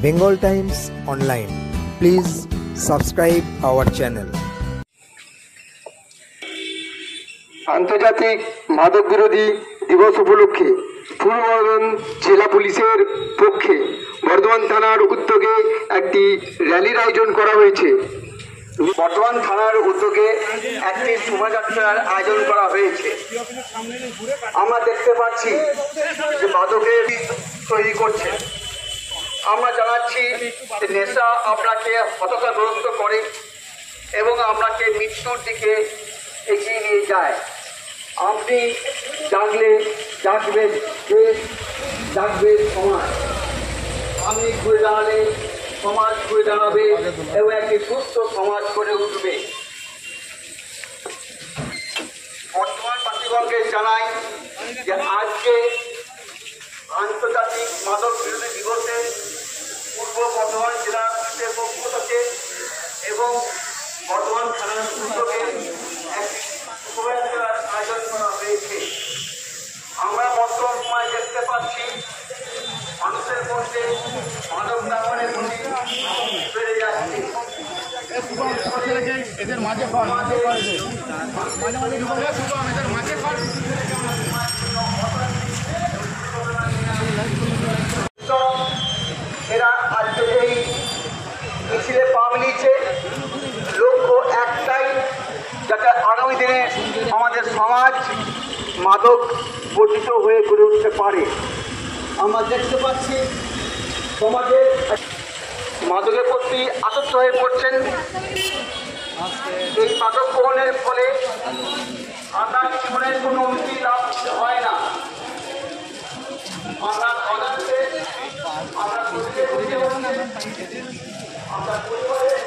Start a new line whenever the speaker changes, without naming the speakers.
Bengal Times Online. Please subscribe our channel.
আন্তর্জাতিক মাদক বিরোধী দিবস উপলক্ষে পূর্ব বর্ধমান জেলা পুলিশের পক্ষে বর্ধমান থানার উদ্যোগে একটি র্যালির আয়োজন করা হয়েছে। বর্ধমান থানার উদ্যোগে একটি শোভাযাত্রার আয়োজন করা হয়েছে। আমরা দেখতে পাচ্ছি যে মাদকের তৈরি করছে। আমরা জানাচ্ছি যে নেশা আপনাকে হতাশাগ্রস্ত করে এবং আপনাকে মৃত্যুর দিকে এগিয়ে নিয়ে যায়। আপনি জাগলে জাগবে দেশ, জাগবে সমাজ। আপনি ঘুরে দাঁড়ালে সমাজ ঘুরে দাঁড়াবে এবং একটি সুস্থ সমাজ গড়ে উঠবে। বর্তমানবাসীগণকে জানাই যে আজকে আন্তর্জাতিক মাদক বিরোধী দিবসে পূর্ব বর্ধমান জেলা পুলিশের পক্ষ থেকে এবং বর্ধমান থানার উদ্যোগে একটি শোভাযাত্রার আয়োজন করা হয়েছে। আমরা বর্তমান সময় দেখতে পাচ্ছি মানুষের মধ্যে মাদক ব্যবহারের প্রতি বেড়ে যাচ্ছে। এরা আজকে এই মিছিলে পা মিলিয়েছে। লক্ষ্য একটাই, যাতে আগামী দিনে আমাদের সমাজ মাদক বর্জিত হয়ে গড়ে উঠতে পারে। আমরা দেখতে পাচ্ছি সমাজের মাদকের প্রতি আসক্ত হয়ে পড়ছেন। এই মাদক গ্রহণের ফলে আপনার জীবনের কোনো উন্নতি লাভ হয় না। আমরা অজান্তে আমরা শরীরে আমরা পরিবারের